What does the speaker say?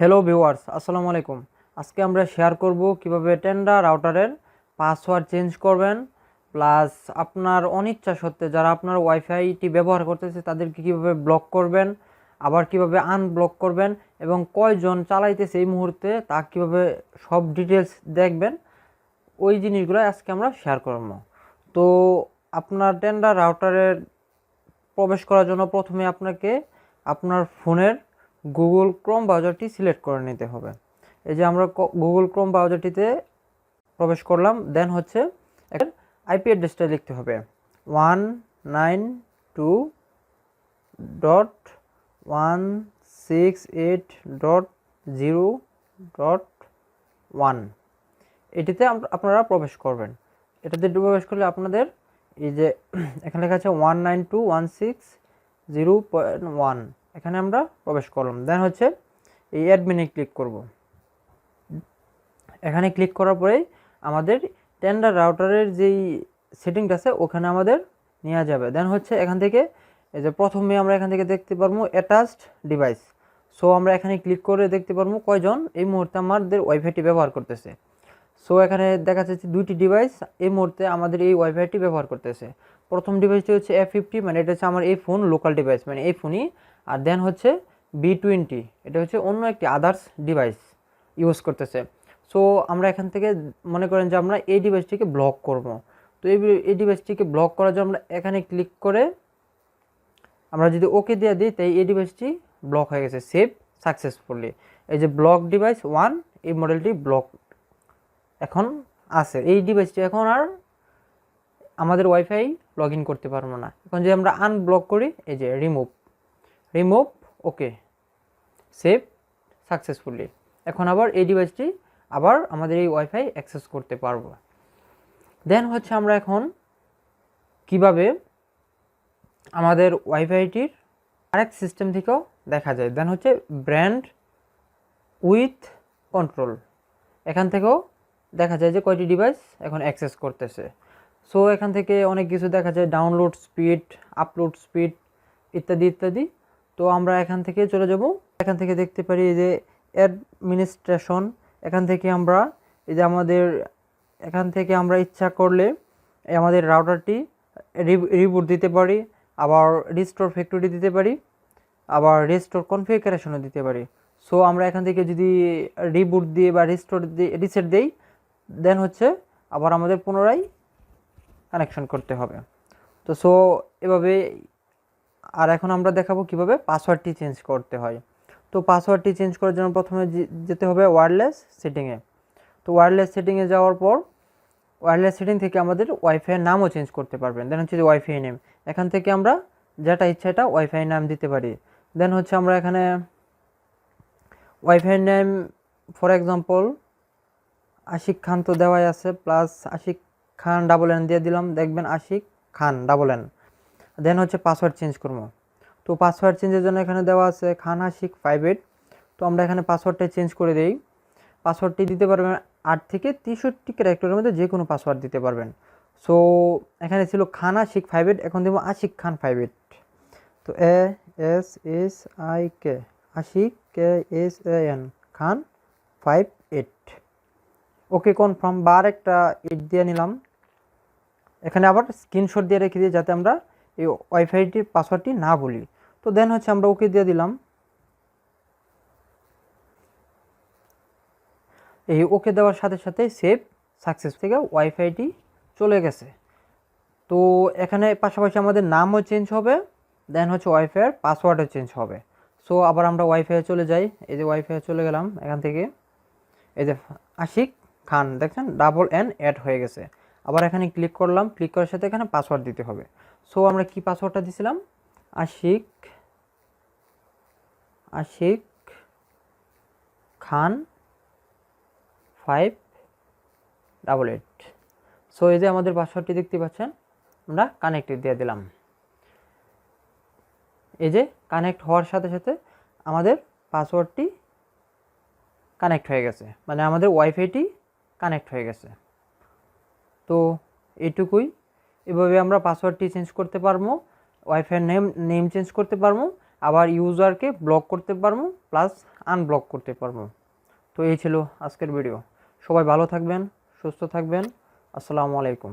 Hello viewers, আসসালামু আলাইকুম। আজকে আমরা শেয়ার করব কিভাবে টেন্ডা রাউটারের পাসওয়ার্ড চেঞ্জ করবেন, প্লাস আপনার অনিচ্ছা সত্ত্বে যারা আপনার ওয়াইফাইটি ব্যবহার করতেছে তাদেরকে কিভাবে ব্লক করবেন, আবার কিভাবে আনব্লক করবেন এবং কয়জন চালাইতেছে এই মুহূর্তে তা কিভাবে সব ডিটেলস দেখবেন, ওই জিনিসগুলো আজকে আমরা শেয়ার করব। তো আপনার টেন্ডা রাউটারের প্রবেশ করার জন্য প্রথমে আপনাকে আপনার ফোনের গুগল ক্রোম ব্রাউজারটি সিলেক্ট করে নিতে হবে। এই যে আমরা গুগল ক্রোম ব্রাউজারটিতে প্রবেশ করলাম, দেন হচ্ছে আইপি অ্যাড্রেসটা লিখতে হবে 192.168.0.1। এটিতে আপনারা প্রবেশ করবেন। এটাতে প্রবেশ করলে আপনাদের এই যে এখানে লেখা আছে 192.168.0.1, এখানে আমরা প্রবেশ করলাম। দেন হচ্ছে এই অ্যাডমিনে ক্লিক করব। এখানে ক্লিক করার পরেই আমাদের টেন্ডার রাউটারের যেই সেটিংটা আছে ওখানে আমাদের নেওয়া যাবে। দেন হচ্ছে এখান থেকে এই যে প্রথমে আমরা এখান থেকে দেখতে পারবো অ্যাটাচড ডিভাইস। সো আমরা এখানে ক্লিক করে দেখতে পারবো কয়জন এই মুহূর্তে আমাদের ওয়াইফাইটি ব্যবহার করতেছে। সো এখানে দেখা যাচ্ছে দুইটি ডিভাইস এই মুহূর্তে আমাদের এই ওয়াইফাইটি ব্যবহার করতেছে। প্রথম ডিভাইসটি হচ্ছে F50, মানে এটা হচ্ছে আমার এই ফোন লোকাল ডিভাইস, মানে এই ফোনই। আর দেন হচ্ছে B20, এটা হচ্ছে অন্য একটি আদার্স ডিভাইস ইউজ করতেছে। সো আমরা এখান থেকে মনে করেন যে আমরা এই ডিভাইসটিকে ব্লক করব। তো এই ডিভাইসটিকে ব্লক করার জন্য আমরা এখানে ক্লিক করে আমরা যদি ওকে দিয়ে দিই, তাই এই ডিভাইসটি ব্লক হয়ে গেছে, সেভ সাকসেসফুলি। এই যে ব্লক ডিভাইস 1, এই মডেলটি ব্লক এখন আছে। এই ডিভাইসটি এখন আর আমাদের ওয়াইফাই লগ ইন করতে পারবো না। এখন যদি আমরা আনব্লক করি, এই যে রিমুভ ওকে, সেভ সাকসেসফুলি, এখন আবার এই ডিভাইসটি আবার আমাদের এই ওয়াইফাই অ্যাক্সেস করতে পারবো। দেন হচ্ছে আমরা এখন কিভাবে আমাদের ওয়াইফাইটির আরেক সিস্টেম থেকেও দেখা যায়। দেন হচ্ছে ব্র্যান্ড উইথ কন্ট্রোল, এখান থেকেও দেখা যায় যে কয়টি ডিভাইস এখন অ্যাক্সেস করতেছে। সো এখান থেকে অনেক কিছু দেখা যায়, ডাউনলোড স্পিড, আপলোড স্পিড ইত্যাদি ইত্যাদি। তো আমরা এখান থেকে চলে যাব, এখান থেকে দেখতে পারি যে অ্যাডমিনিস্ট্রেশন, এখান থেকে আমরা এই যে এখান থেকে আমরা ইচ্ছা করলে আমাদের রাউটারটি রিবুট দিতে পারি, আবার রিস্টোর ফ্যাক্টরি দিতে পারি, আবার রিস্টোর কনফিগারেশনও দিতে পারি। সো আমরা এখান থেকে যদি রিবুট দিয়ে বা রিসেট দেই, দেন হচ্ছে আবার আমাদের পুনরায় কানেকশন করতে হবে। তো সো এভাবে। আর এখন আমরা দেখাবো কিভাবে পাসওয়ার্ডটি চেঞ্জ করতে হয়। তো পাসওয়ার্ডটি চেঞ্জ করার জন্য প্রথমে যেতে হবে ওয়্যারলেস সেটিংয়ে। তো ওয়্যারলেস সেটিংয়ে যাওয়ার পর ওয়্যারলেস সেটিং থেকে আমাদের ওয়াইফাইয়ের নামও চেঞ্জ করতে পারবেন। দেন হচ্ছে যে ওয়াইফাই নেম, এখান থেকে আমরা যেটা ইচ্ছা এটা ওয়াইফাই নাম দিতে পারি। দেন হচ্ছে আমরা এখানে wifi name for example Ashik Khan তো দেওয়াই আছে, plus Ashik Khan double N দিয়ে দিলাম, দেখবেন Ashik Khan double N। Then হচ্ছে পাসওয়ার্ড চেঞ্জ করবো। তো পাসওয়ার্ড চেঞ্জের জন্য এখানে দেওয়া আছে খান আশিক 58। তো আমরা এখানে পাসওয়ার্ডটা চেঞ্জ করে দিই। পাসওয়ার্ডটি দিতে পারবেন 8 থেকে 63 ক্যারেক্টারের মধ্যে যে কোনো পাসওয়ার্ড দিতে পারবেন। সো এখানে ছিল খান আশিক 58, এখন দেবো আশিক খান 58। তো ASSIK আশিক KSAN খান 58। ওকে কনফার্ম, বার একটা ইট দিয়ে নিলাম। এখানে আবার স্ক্রিনশট দিয়ে রেখে দিই যাতে আমরা এই ওয়াইফাইটির পাসওয়ার্ডটি না ভুলি। তো দেন হচ্ছে আমরা ওকে দিয়ে দিলাম। এই ওকে দেওয়ার সাথে সাথে সেভ সাকসেস থেকে ওয়াইফাইটি চলে গেছে। তো এখানে পাশাপাশি আমাদের নামও চেঞ্জ হবে, দেন হচ্ছে ওয়াইফাইয়ের পাসওয়ার্ডও চেঞ্জ হবে। সো আবার আমরা ওয়াইফাইয়ে চলে যাই। এই যে ওয়াইফাইয়ে চলে গেলাম, এখান থেকে এই যে আশিক খান দেখছেন ডাবল N অ্যাড হয়ে গেছে। আবার এখানে ক্লিক করলাম, ক্লিক করার সাথে এখানে পাসওয়ার্ড দিতে হবে। সো আমরা কি পাসওয়ার্ডটা দিয়েছিলাম, আশিক খান 588। সো এই যে আমাদের পাসওয়ার্ডটি দেখতে পাচ্ছেন, আমরা কানেক্টেড দিয়ে দিলাম। এই যে কানেক্ট হওয়ার সাথে সাথে আমাদের পাসওয়ার্ডটি কানেক্ট হয়ে গেছে, মানে আমাদের ওয়াইফাইটি কানেক্ট হয়ে গেছে। তো এইটুকুই। এভাবে আমরা পাসওয়ার্ডটি চেঞ্জ করতে পারবো, ওয়াইফাইয়ের নেম চেঞ্জ করতে পারবো, আবার ইউজারকে ব্লক করতে পারবো প্লাস আনব্লক করতে পারবো। তো এই ছিল আজকের ভিডিও। সবাই ভালো থাকবেন, সুস্থ থাকবেন। আসসালামু আলাইকুম।